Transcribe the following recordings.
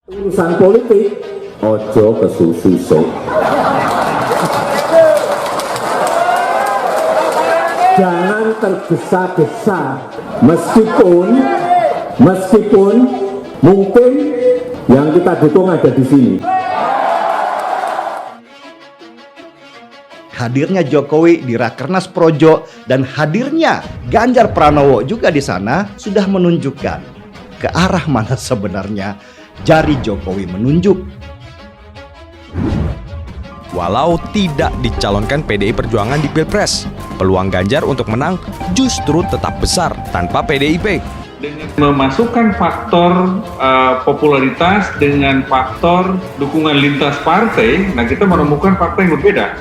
Urusan politik, ojo kesusu. Jangan tergesa-gesa, meskipun mungkin yang kita dukung ada di sini. Hadirnya Jokowi di Rakernas Projo dan hadirnya Ganjar Pranowo juga di sana sudah menunjukkan ke arah mana sebenarnya jari Jokowi menunjuk. Walau tidak dicalonkan PDI Perjuangan di Pilpres, peluang Ganjar untuk menang justru tetap besar tanpa PDIP. Dengan memasukkan faktor popularitas dengan faktor dukungan lintas partai, nah kita menemukan fakta yang berbeda.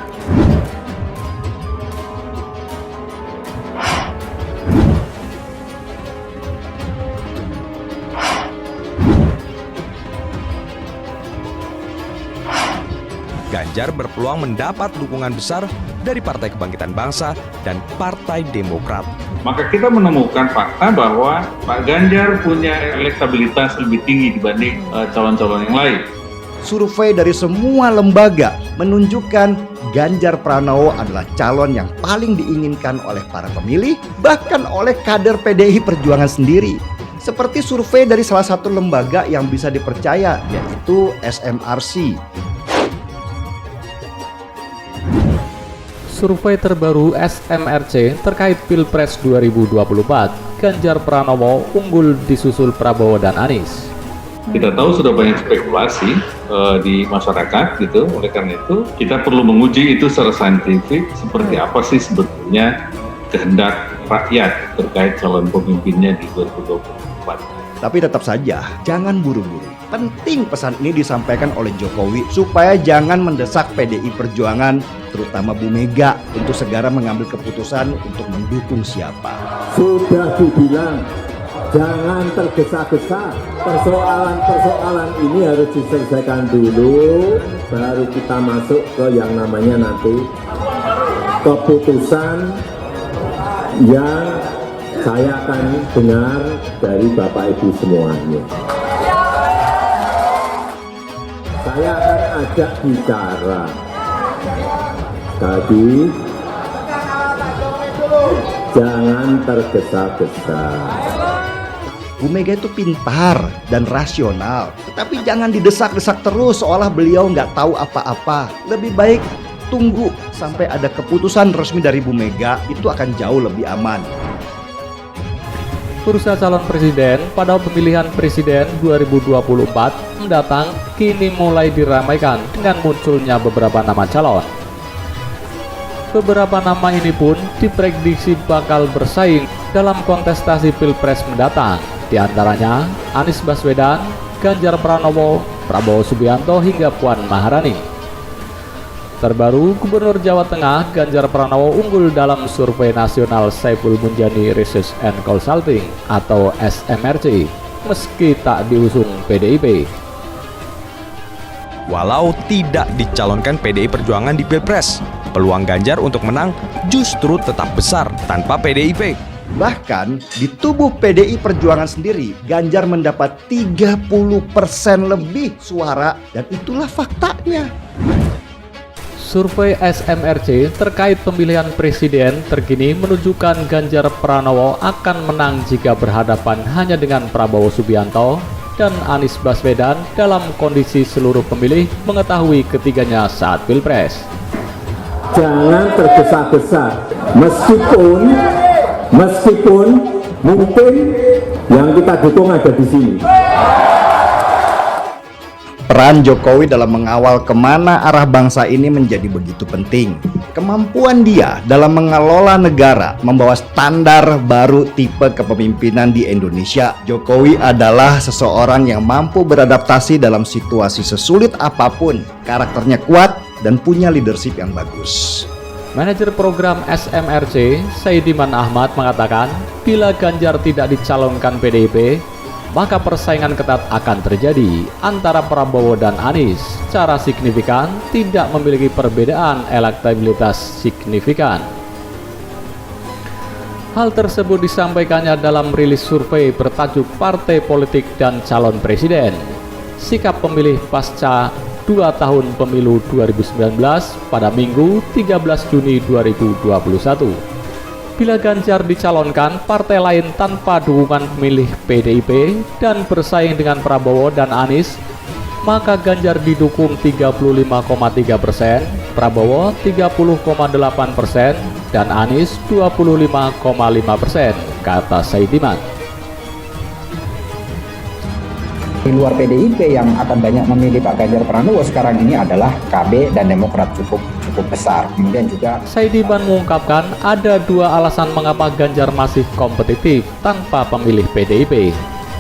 Ganjar berpeluang mendapat dukungan besar dari Partai Kebangkitan Bangsa dan Partai Demokrat. Maka kita menemukan fakta bahwa Pak Ganjar punya elektabilitas lebih tinggi dibanding calon-calon yang lain. Survei dari semua lembaga menunjukkan Ganjar Pranowo adalah calon yang paling diinginkan oleh para pemilih, bahkan oleh kader PDI Perjuangan sendiri. Seperti survei dari salah satu lembaga yang bisa dipercaya, yaitu SMRC. Survei terbaru SMRC terkait Pilpres 2024, Ganjar Pranowo unggul disusul Prabowo dan Anies. Kita tahu sudah banyak spekulasi di masyarakat gitu, oleh karena itu kita perlu menguji itu secara saintifik seperti apa sih sebetulnya kehendak rakyat terkait calon pemimpinnya di 2024. Tapi tetap saja, jangan buru-buru. Penting pesan ini disampaikan oleh Jokowi supaya jangan mendesak PDI Perjuangan, terutama Bu Mega, untuk segera mengambil keputusan untuk mendukung siapa. Sudah dibilang, jangan tergesa-gesa. Persoalan-persoalan ini harus diselesaikan dulu, baru kita masuk ke yang namanya nanti keputusan yang saya akan dengar dari Bapak Ibu semuanya. Saya akan ajak bicara. Tadi jangan tergesa-gesa. Bu Mega itu pintar dan rasional, tetapi jangan didesak-desak terus seolah beliau nggak tahu apa-apa. Lebih baik tunggu sampai ada keputusan resmi dari Bu Mega, itu akan jauh lebih aman. Bursa calon presiden pada pemilihan presiden 2024 mendatang kini mulai diramaikan dengan munculnya beberapa nama calon. Beberapa nama ini pun diprediksi bakal bersaing dalam kontestasi Pilpres mendatang, di antaranya Anies Baswedan, Ganjar Pranowo, Prabowo Subianto hingga Puan Maharani. Terbaru, Gubernur Jawa Tengah Ganjar Pranowo unggul dalam survei nasional Saiful Munjani Research and Consulting atau SMRC, meski tak diusung PDIP. Walau tidak dicalonkan PDI Perjuangan di Pilpres, peluang Ganjar untuk menang justru tetap besar tanpa PDIP. Bahkan di tubuh PDI Perjuangan sendiri, Ganjar mendapat 30% lebih suara, dan itulah faktanya. Survei SMRC terkait pemilihan presiden terkini menunjukkan Ganjar Pranowo akan menang jika berhadapan hanya dengan Prabowo Subianto dan Anies Baswedan dalam kondisi seluruh pemilih mengetahui ketiganya saat Pilpres. Jangan tergesa-gesa, meskipun mungkin yang kita dukung ada di sini. Peran Jokowi dalam mengawal kemana arah bangsa ini menjadi begitu penting. Kemampuan dia dalam mengelola negara membawa standar baru tipe kepemimpinan di Indonesia. Jokowi adalah seseorang yang mampu beradaptasi dalam situasi sesulit apapun. Karakternya kuat dan punya leadership yang bagus. Manajer program SMRC, Saidiman Ahmad mengatakan, bila Ganjar tidak dicalonkan PDIP, maka persaingan ketat akan terjadi antara Prabowo dan Anies. Secara signifikan tidak memiliki perbedaan elektabilitas signifikan. Hal tersebut disampaikannya dalam rilis survei bertajuk Partai Politik dan Calon Presiden. sikap pemilih pasca 2 tahun pemilu 2019 pada Minggu 13 Juni 2021. Bila Ganjar dicalonkan partai lain tanpa dukungan pemilih PDIP dan bersaing dengan Prabowo dan Anies, maka Ganjar didukung 35,3%, Prabowo 30,8%, dan Anies 25,5%, kata Saidiman. Di luar PDIP yang akan banyak memilih Pak Ganjar Pranowo sekarang ini adalah KB dan Demokrat cukup besar. Kemudian juga Saidiman mengungkapkan ada 2 alasan mengapa Ganjar masih kompetitif tanpa pemilih PDIP.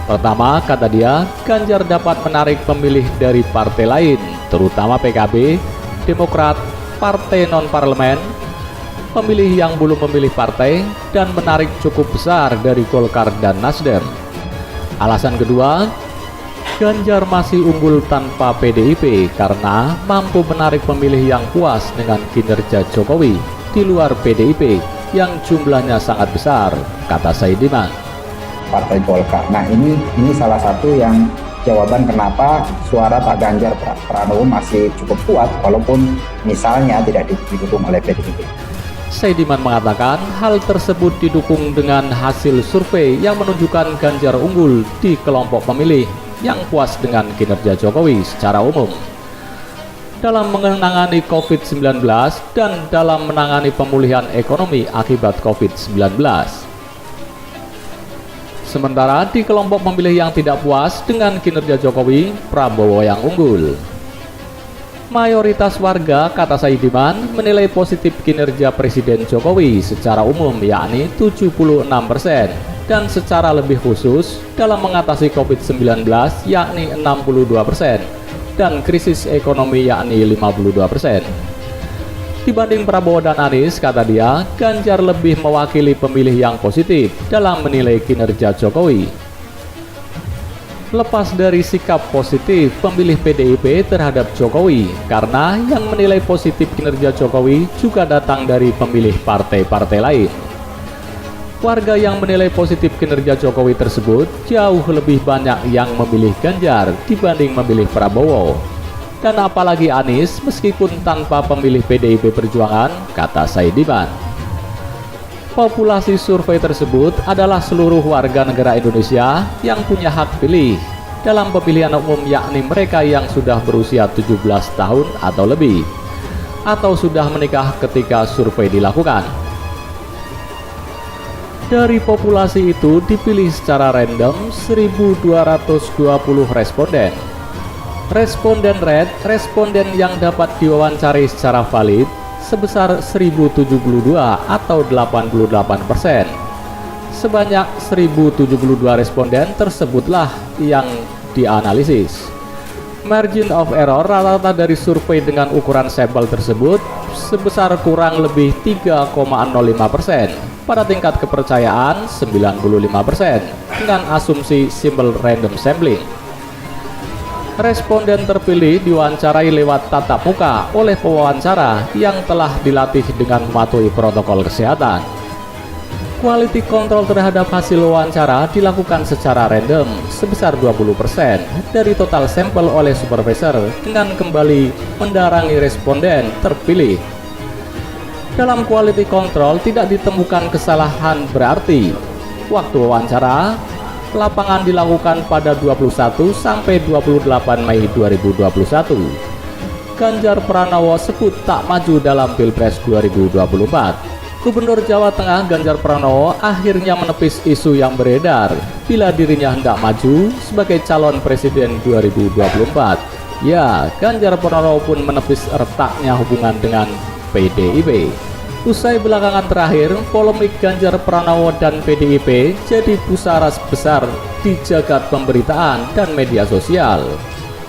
Pertama, kata dia, Ganjar dapat menarik pemilih dari partai lain, terutama PKB, Demokrat, partai non-parlemen, pemilih yang belum memilih partai, dan menarik cukup besar dari Golkar dan Nasdem. Alasan kedua, Ganjar masih unggul tanpa PDIP karena mampu menarik pemilih yang puas dengan kinerja Jokowi di luar PDIP yang jumlahnya sangat besar, kata Saidiman. Partai Golkar. Nah ini salah satu yang jawaban kenapa suara Pak Ganjar Pranowo masih cukup kuat walaupun misalnya tidak didukung oleh PDIP. Saidiman mengatakan hal tersebut didukung dengan hasil survei yang menunjukkan Ganjar unggul di kelompok pemilih yang puas dengan kinerja Jokowi secara umum dalam menangani COVID-19 dan dalam menangani pemulihan ekonomi akibat COVID-19. Sementara di kelompok pemilih yang tidak puas dengan kinerja Jokowi, Prabowo yang unggul. Mayoritas warga, kata Saidiman, menilai positif kinerja Presiden Jokowi secara umum yakni 76%. Dan secara lebih khusus dalam mengatasi COVID-19 yakni 62% dan krisis ekonomi yakni 52%. Dibanding Prabowo dan Anies, kata dia, Ganjar lebih mewakili pemilih yang positif dalam menilai kinerja Jokowi. Lepas dari sikap positif pemilih PDIP terhadap Jokowi, karena yang menilai positif kinerja Jokowi juga datang dari pemilih partai-partai lain. Warga yang menilai positif kinerja Jokowi tersebut jauh lebih banyak yang memilih Ganjar dibanding memilih Prabowo. Dan apalagi Anies meskipun tanpa pemilih PDIP Perjuangan, kata Saidiman. Populasi survei tersebut adalah seluruh warga negara Indonesia yang punya hak pilih dalam pemilihan umum yakni mereka yang sudah berusia 17 tahun atau lebih atau sudah menikah ketika survei dilakukan. Dari populasi itu dipilih secara random 1.220 responden. Responden red, responden yang dapat diwawancari secara valid sebesar 1.072 atau 88%. Sebanyak 1.072 responden tersebutlah yang dianalisis. Margin of error rata-rata dari survei dengan ukuran sampel tersebut sebesar kurang lebih 3,05%. Pada tingkat kepercayaan 95% dengan asumsi simple random sampling. Responden terpilih diwawancarai lewat tatap muka oleh pewawancara yang telah dilatih dengan mematuhi protokol kesehatan. Quality control terhadap hasil wawancara dilakukan secara random sebesar 20% dari total sampel oleh supervisor dengan kembali mendarangi responden terpilih. Dalam quality control tidak ditemukan kesalahan berarti. Waktu wawancara, lapangan dilakukan pada 21 sampai 28 Mei 2021. Ganjar Pranowo sebut tak maju dalam Pilpres 2024. Gubernur Jawa Tengah Ganjar Pranowo akhirnya menepis isu yang beredar bila dirinya hendak maju sebagai calon presiden 2024. Ya, Ganjar Pranowo pun menepis retaknya hubungan dengan PDIP. Usai belakangan terakhir, polemik Ganjar Pranowo dan PDIP jadi pusaran besar di jagat pemberitaan dan media sosial.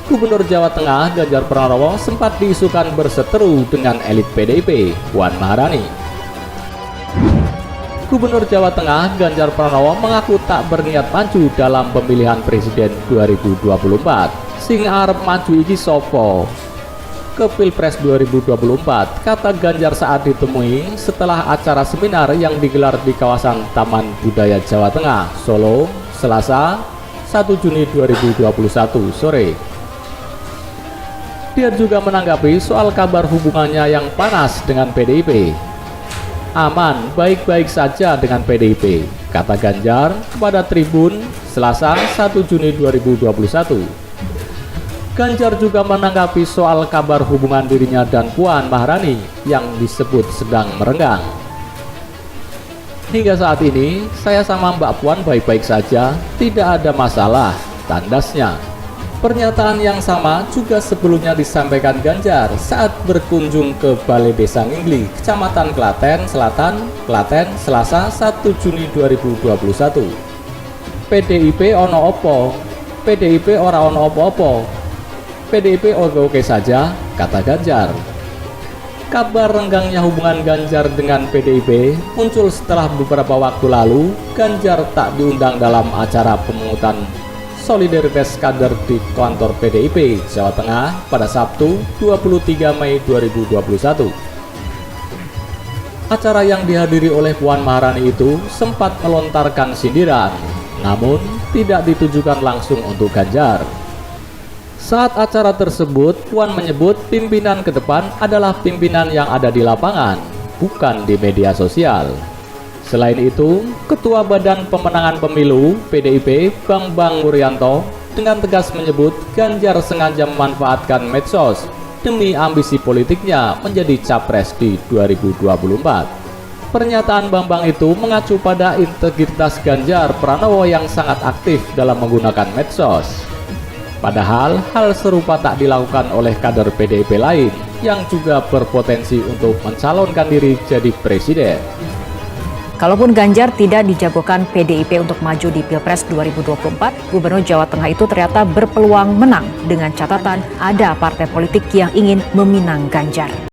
Gubernur Jawa Tengah Ganjar Pranowo sempat diisukan berseteru dengan elit PDIP, Puan Maharani. Gubernur Jawa Tengah Ganjar Pranowo mengaku tak berniat maju dalam pemilihan presiden 2024. Sing arep maju iki sopo? Ke Pilpres 2024, kata Ganjar saat ditemui setelah acara seminar yang digelar di kawasan Taman Budaya Jawa Tengah, Solo, Selasa, 1 Juni 2021 sore. Dia juga menanggapi soal kabar hubungannya yang panas dengan PDIP. Aman, baik-baik saja dengan PDIP, kata Ganjar kepada Tribun Selasa 1 Juni 2021. Ganjar juga menanggapi soal kabar hubungan dirinya dan Puan Maharani yang disebut sedang merenggang. Hingga saat ini, saya sama Mbak Puan baik-baik saja, tidak ada masalah, tandasnya. Pernyataan yang sama juga sebelumnya disampaikan Ganjar saat berkunjung ke Balai Desa Ngingli, Kecamatan Klaten Selatan, Klaten, Selasa 1 Juni 2021. PDIP ono opo? PDIP ora ono opo-opo. PDIP oke-oke saja, kata Ganjar. Kabar renggangnya hubungan Ganjar dengan PDIP muncul setelah beberapa waktu lalu Ganjar tak diundang dalam acara pemungutan solidaritas kader di kantor PDIP Jawa Tengah pada Sabtu 23 Mei 2021. Acara yang dihadiri oleh Puan Maharani itu sempat melontarkan sindiran, namun tidak ditujukan langsung untuk Ganjar. Saat acara tersebut, Puan menyebut pimpinan ke depan adalah pimpinan yang ada di lapangan, bukan di media sosial. Selain itu, Ketua Badan Pemenangan Pemilu PDIP Bambang Wuryanto dengan tegas menyebut Ganjar sengaja memanfaatkan medsos demi ambisi politiknya menjadi capres di 2024. Pernyataan Bambang itu mengacu pada integritas Ganjar Pranowo yang sangat aktif dalam menggunakan medsos. Padahal hal serupa tak dilakukan oleh kader PDIP lain yang juga berpotensi untuk mencalonkan diri jadi presiden. Kalaupun Ganjar tidak dijagokan PDIP untuk maju di Pilpres 2024, Gubernur Jawa Tengah itu ternyata berpeluang menang dengan catatan ada partai politik yang ingin meminang Ganjar.